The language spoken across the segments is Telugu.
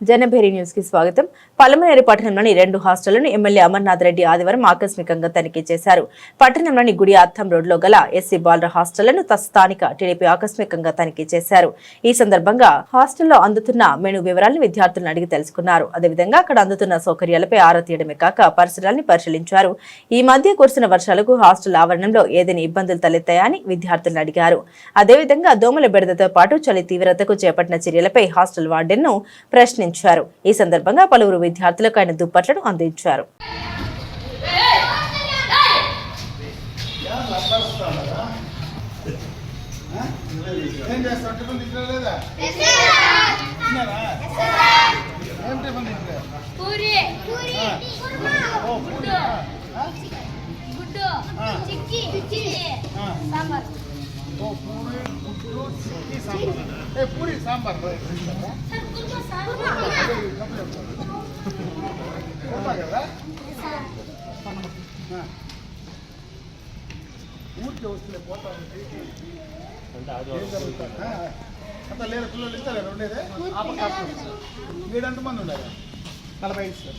జనభేరి న్యూస్ కి స్వాగతం. పలమనేరు పట్టణంలోని 2 హాస్టళ్లను ఎమ్మెల్యే అమర్నాథ్ రెడ్డి ఆదివారం ఆకస్మికంగా తనిఖీ చేశారు. పట్టణంలోని గుడి అర్థం రోడ్లో గల ఎస్సీ బాలుర హాస్టళ్లను స్థానిక టీడీపీ ఆకస్మికంగా తనిఖీ చేశారు. ఈ సందర్భంగా హాస్టల్లో అందుతున్న మెను వివరాలను విద్యార్థులను అడిగి తెలుసుకున్నారు. అదేవిధంగా అక్కడ అందుతున్న సౌకర్యాలపై ఆరా తీయడమే కాక పరిసరాలను పరిశీలించారు. ఈ మధ్య కురిసిన వర్షాలకు హాస్టల్ ఆవరణంలో ఏదైనా ఇబ్బందులు తలెత్తాయని విద్యార్థులను అడిగారు. అదేవిధంగా దోమల బెడదతో పాటు చలి తీవ్రతకు చేపట్టిన చర్యలపై హాస్టల్ వార్డెన్ ను ప్రశ్నించారు. ఈ సందర్భంగా పలువురు విద్యార్థులకు ఆయన దుప్పట్లను అందించారు. पूरी सांबर ఊరికి వస్తులే పోతా అంతా లేరు పిల్లలు ఇస్తలేరు ఉండేదే మీరు ఎంతమంది ఉండాలి 45 సార్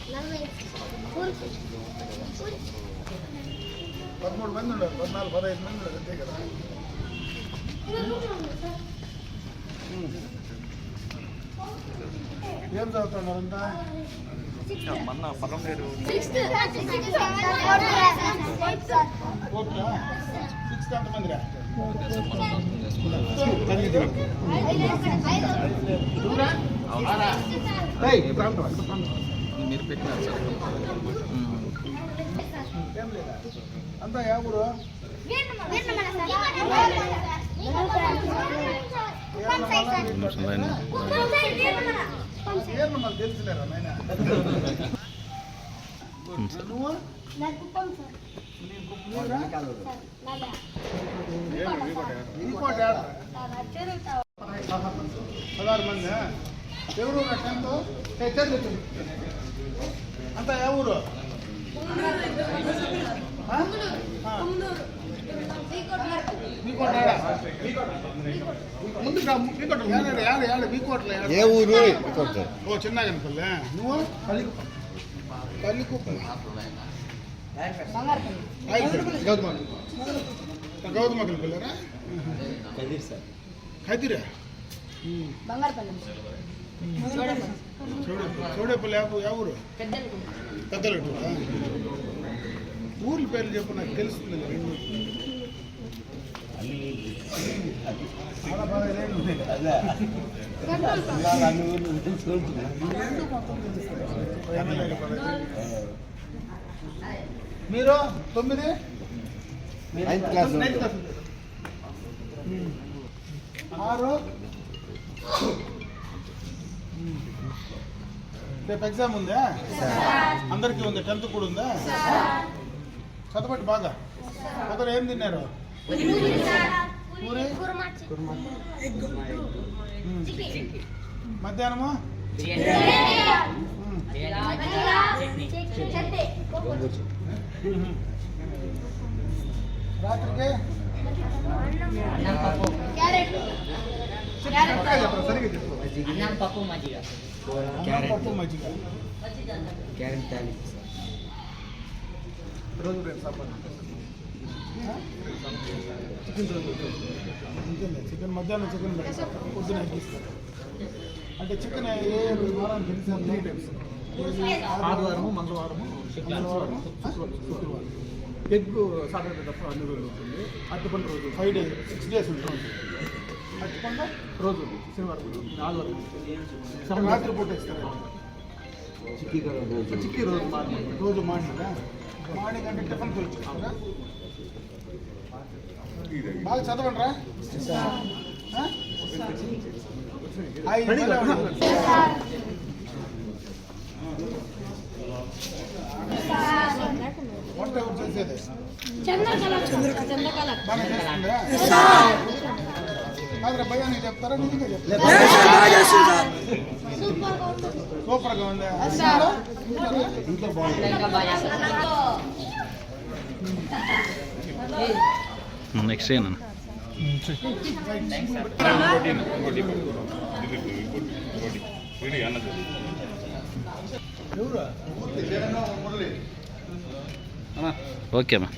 13 మంది ఉండాలి 14 15 మంది ఉండాలి అంతే కదా ఏం చదువుతున్నారు అంతా మన పలమనేరు 6th ఎంతమందిరా మీరు పెట్టినారు సార్ ఏం లేదా అంతా యా ఊరు తెలిసినారా నాయన నువ్వు 16 మంది ఎవరు 10th అంతా ఏ ఊరు ఏ ఊరు ఓ చిన్నగనపల్లి నువ్వు గౌతమకల్ పిల్లరా ఖైదీరా చౌడేపల్లి యా ఊరు పెద్దలట్టు ఊర్ల పేర్లు చెప్పు నాకు తెలుస్తుంది మీరు 9 9th క్లాస్ 6 రేపు ఎగ్జామ్ ఉందా అందరికీ ఉంది 10th కూడా ఉందా చదవండి బాగా పొద్దున ఏం తిన్నారు మధ్యాహ్నము రాత్రికి సరిగ్గా చెప్పు పప్పు మజ్జిగ రోజు రేపు సాపాడు చికెన్ మధ్యాహ్నం చికెన్ పొద్దున ఎగ్గిస్తారు అంటే చికెన్ ఏ వారానికి తెలిసిన 3 టైమ్స్ ఆదివారము మంగళవారము శుక్రవారం ఎగ్ సాటర్డే తప్ప అన్ని రోజులు ఉంటుంది అట్టుపండు రోజు 5 days 6 days ఉంటుంది అట్టుపండు రోజు శనివారం ఆదివారం రాత్రి పూట ఇస్తారు చిక్కీ రోజు మార్నింగ్ అంటే టిఫిన్ వచ్చి బాగా చదవండి రా వంట ఎవరు చేసేది కాదురా భయానికి చెప్తారా నిజంగా చెప్తారా సూపర్గా ఉంది ఇంట్లో నెక్స్ట్ ఏనా ఎవరు ఓకే అమ్మా.